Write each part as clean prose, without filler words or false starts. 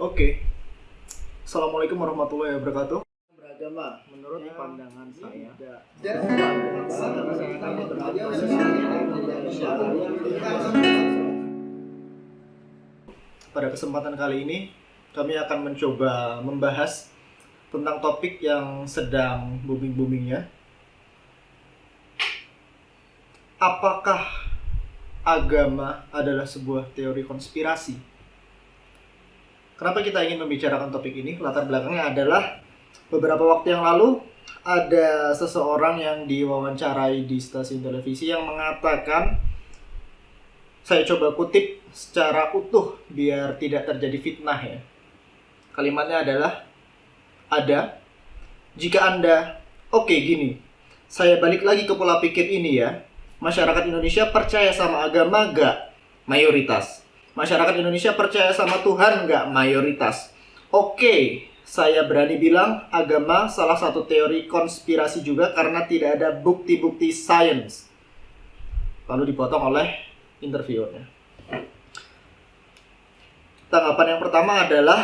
Oke, Assalamualaikum warahmatullahi wabarakatuh. Beragama, menurut pandangan saya, pada kesempatan kali ini kami akan mencoba membahas tentang topik yang sedang booming-boomingnya. Apakah agama adalah sebuah teori konspirasi? Kenapa kita ingin membicarakan topik ini? Latar belakangnya adalah beberapa waktu yang lalu ada seseorang yang diwawancarai di stasiun televisi yang mengatakan, saya coba kutip secara utuh biar tidak terjadi fitnah ya. Kalimatnya adalah, jika Anda, gini, saya balik lagi ke pola pikir ini ya. Masyarakat Indonesia percaya sama agama gak? Mayoritas. Masyarakat Indonesia percaya sama Tuhan nggak? Mayoritas. Oke, saya berani bilang agama salah satu teori konspirasi juga karena tidak ada bukti-bukti sains. Lalu dipotong oleh interviewernya. Tanggapan yang pertama adalah,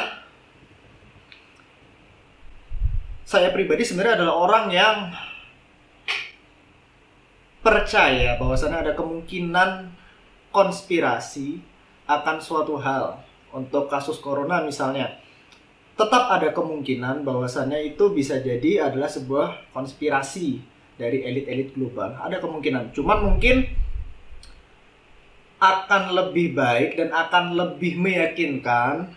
saya pribadi sebenarnya adalah orang yang percaya bahwasannya ada kemungkinan konspirasi akan suatu hal. Untuk kasus corona misalnya, tetap ada kemungkinan bahwasannya itu bisa jadi adalah sebuah konspirasi dari elit-elit global. Ada kemungkinan, cuman mungkin akan lebih baik dan akan lebih meyakinkan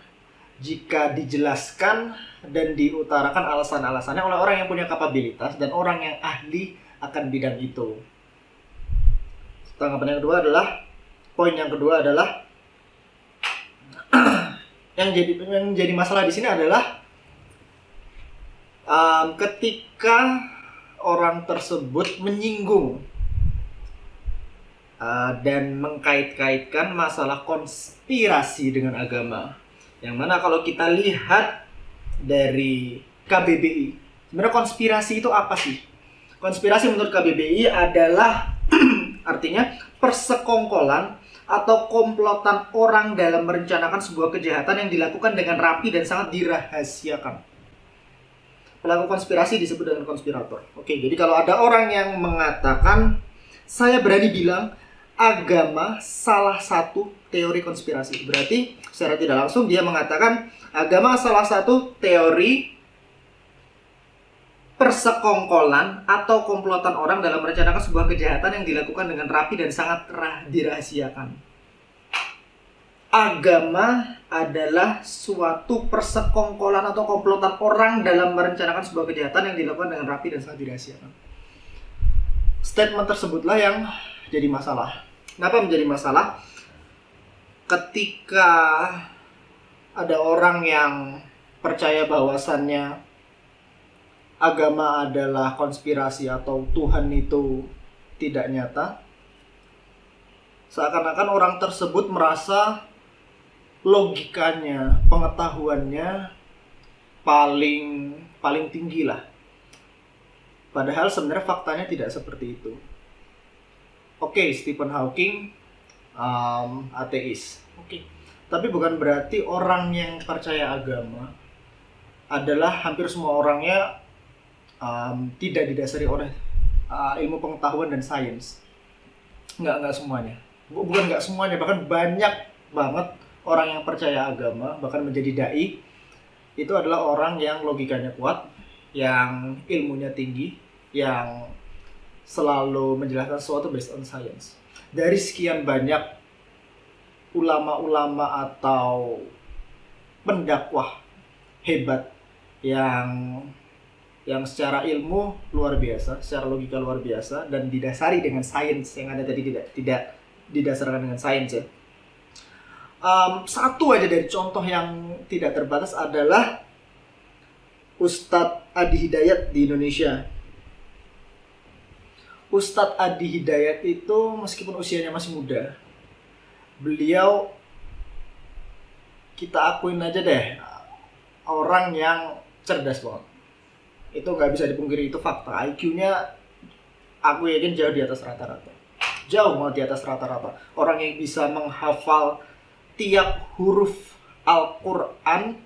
jika dijelaskan dan diutarakan alasan-alasannya oleh orang yang punya kapabilitas dan orang yang ahli akan bidang itu. Tanggapan yang kedua adalah, poin yang kedua adalah, yang jadi masalah di sini adalah ketika orang tersebut menyinggung dan mengkait-kaitkan masalah konspirasi dengan agama. Yang mana kalau kita lihat dari KBBI, sebenarnya konspirasi itu apa sih? Konspirasi menurut KBBI adalah artinya persekongkolan atau komplotan orang dalam merencanakan sebuah kejahatan yang dilakukan dengan rapi dan sangat dirahasiakan. Pelaku konspirasi disebut dengan konspirator. Oke, jadi kalau ada orang yang mengatakan, saya berani bilang agama salah satu teori konspirasi, berarti secara tidak langsung dia mengatakan agama salah satu teori persekongkolan atau komplotan orang dalam merencanakan sebuah kejahatan yang dilakukan dengan rapi dan sangat dirahasiakan. Agama adalah suatu persekongkolan atau komplotan orang dalam merencanakan sebuah kejahatan yang dilakukan dengan rapi dan sangat dirahasiakan. Statement tersebutlah yang jadi masalah. Kenapa menjadi masalah? Ketika ada orang yang percaya bahwasannya agama adalah konspirasi atau Tuhan itu tidak nyata, seakan-akan orang tersebut merasa logikanya, pengetahuannya paling tinggi lah. Padahal sebenarnya faktanya tidak seperti itu. Oke, Stephen Hawking ateis. Oke. Tapi bukan berarti orang yang percaya agama adalah hampir semua orangnya tidak didasari oleh ilmu pengetahuan dan sains. Nggak semuanya. Bukan nggak semuanya, bahkan banyak banget orang yang percaya agama, bahkan menjadi dai, itu adalah orang yang logikanya kuat, yang ilmunya tinggi, yang selalu menjelaskan sesuatu based on science. Dari sekian banyak ulama-ulama atau pendakwah hebat yang secara ilmu luar biasa, secara logika luar biasa, dan didasari dengan sains yang ada tadi tidak didasarkan dengan sains ya. Satu aja dari contoh yang tidak terbatas adalah Ustadz Adi Hidayat di Indonesia. Ustadz Adi Hidayat itu meskipun usianya masih muda, beliau, kita akuin aja deh, orang yang cerdas banget. Itu nggak bisa dipungkiri, itu fakta. IQ-nya aku yakin jauh di atas rata-rata. Jauh banget di atas rata-rata. Orang yang bisa menghafal tiap huruf Al-Quran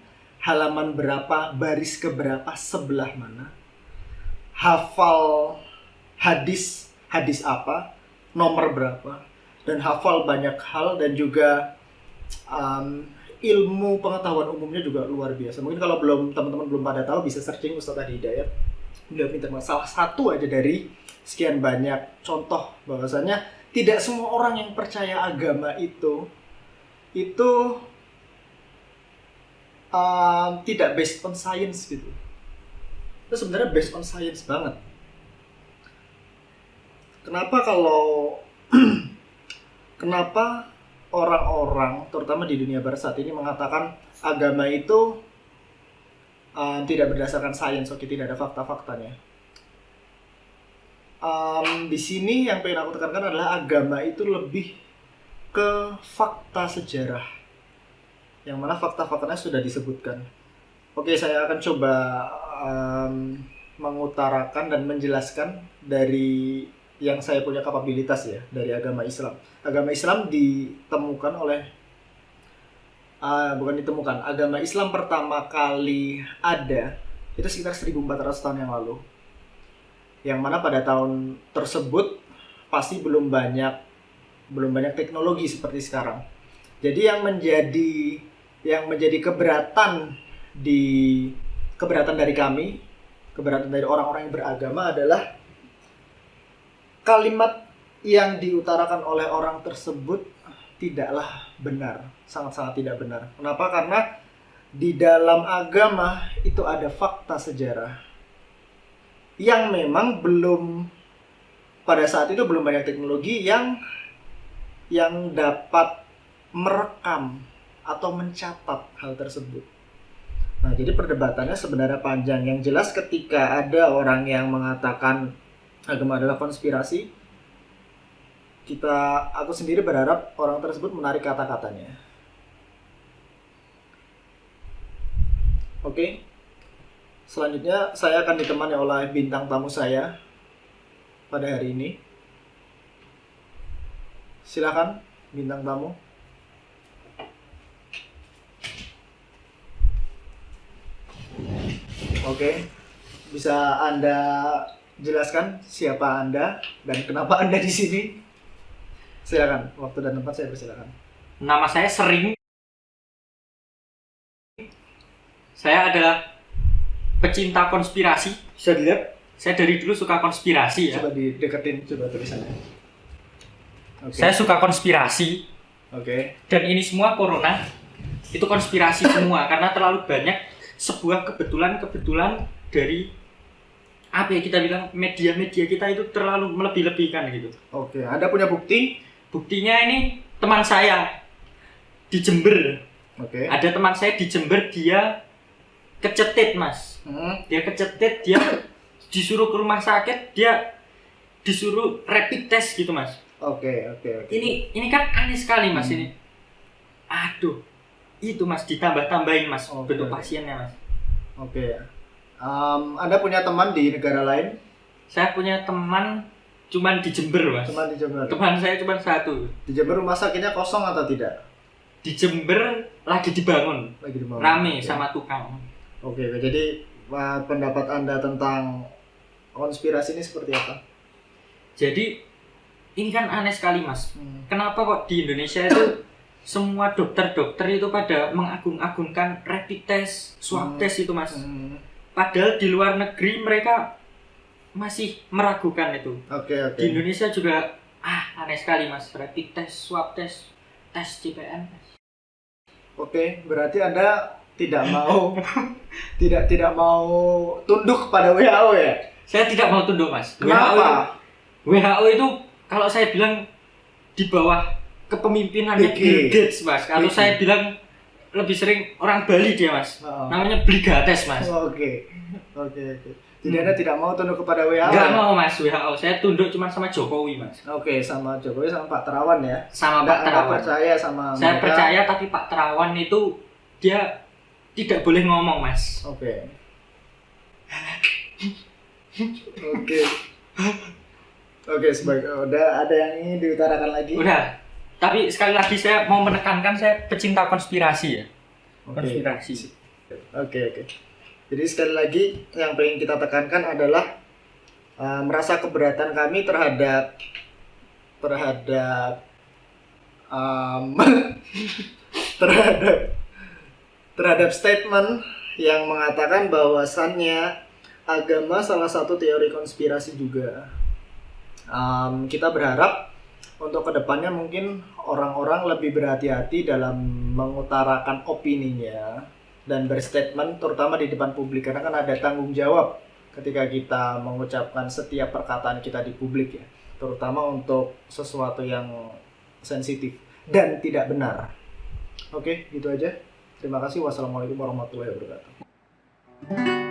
halaman berapa, baris keberapa, sebelah mana, hafal hadis apa, nomor berapa, dan hafal banyak hal, dan juga ilmu pengetahuan umumnya juga luar biasa. Mungkin kalau teman-teman belum pada tahu, bisa searching Ustadz Adi Hidayat. Beliau pintar banget. Salah satu aja dari sekian banyak contoh bahwasanya tidak semua orang yang percaya agama itu tidak based on science gitu. Itu sebenarnya based on science banget. Kenapa orang-orang terutama di dunia barat saat ini mengatakan agama itu tidak berdasarkan sains, tidak ada fakta-faktanya. Di sini yang pengen aku tekankan adalah agama itu lebih ke fakta sejarah, yang mana fakta-faktanya sudah disebutkan. Oke, saya akan coba mengutarakan dan menjelaskan dari yang saya punya kapabilitas ya, dari agama Islam. Agama Islam ditemukan oleh agama Islam pertama kali ada itu sekitar 1400 tahun yang lalu. Yang mana pada tahun tersebut pasti belum banyak teknologi seperti sekarang. Jadi yang menjadi keberatan dari kami, keberatan dari orang-orang yang beragama adalah kalimat yang diutarakan oleh orang tersebut tidaklah benar, sangat-sangat tidak benar. Kenapa? Karena di dalam agama itu ada fakta sejarah yang memang pada saat itu belum banyak teknologi yang dapat merekam atau mencatat hal tersebut. Nah, jadi perdebatannya sebenarnya panjang. Yang jelas ketika ada orang yang mengatakan agama adalah konspirasi, aku sendiri berharap orang tersebut menarik kata-katanya. Oke. Selanjutnya saya akan ditemani oleh bintang tamu saya pada hari ini. Silakan bintang tamu. Oke. Bisa Anda jelaskan siapa Anda dan kenapa Anda di sini? Silakan, waktu dan tempat saya persilakan. Nama saya Sering. Saya adalah pecinta konspirasi. Bisa dilihat? Saya dari dulu suka konspirasi ya. Coba dideketin, coba tulisannya. Okay. Saya suka konspirasi. Oke. Dan ini semua corona itu konspirasi semua karena terlalu banyak sebuah kebetulan dari apa ya kita bilang media-media kita itu terlalu melebih-lebihkan gitu. Oke, Anda punya bukti? Buktinya ini teman saya di Jember. Oke. Ada teman saya di Jember, dia kecetit mas. Dia kecetit, dia disuruh ke rumah sakit, dia disuruh rapid test gitu mas. Oke. Ini kan aneh sekali mas ini. Aduh, itu mas ditambah-tambahin mas bentuk pasiennya mas. Oke. Anda punya teman di negara lain? Saya punya teman cuman di Jember mas. Cuman di Jember. Teman saya cuma satu. Di Jember rumah sakitnya kosong atau tidak? Di Jember lagi dibangun. Rame sama tukang. Oke. Jadi pendapat Anda tentang konspirasi ini seperti apa? Jadi ini kan aneh sekali mas. Kenapa kok di Indonesia itu semua dokter-dokter itu pada mengagung-agungkan rapid test, swab test itu mas. Padahal di luar negeri mereka masih meragukan itu. Oke. Di Indonesia juga aneh sekali mas, rapid test, swab test, tes CPN. Oke, berarti Anda tidak mau tidak mau tunduk pada WHO ya? Saya tidak mau tunduk mas. Kenapa? WHO itu kalau saya bilang di bawah kepemimpinannya Bill Gates mas. Kalau saya bilang lebih sering orang Bali dia mas. Namanya Brigates mas. Oke. Jadi Anda tidak mau tunduk kepada WHO? Enggak mau mas WHO. Saya tunduk cuma sama Jokowi mas. Oke, sama Jokowi sama Pak Terawan ya. Sama Pak Terawan. Percaya sama mereka? Saya percaya, tapi Pak Terawan itu dia tidak boleh ngomong mas. Oke. Udah ada yang ingin diutarakan lagi? Udah. Tapi sekali lagi saya mau menekankan saya pecinta konspirasi ya. Konspirasi. Oke. Jadi sekali lagi yang pengen kita tekankan adalah merasa keberatan kami terhadap um, terhadap statement yang mengatakan bahwasannya agama salah satu teori konspirasi juga. Kita berharap untuk kedepannya mungkin orang-orang lebih berhati-hati dalam mengutarakan opininya dan berstatement terutama di depan publik, karena kan ada tanggung jawab ketika kita mengucapkan setiap perkataan kita di publik ya, terutama untuk sesuatu yang sensitif dan tidak benar. Oke, gitu aja. Terima kasih. Wassalamualaikum warahmatullahi wabarakatuh.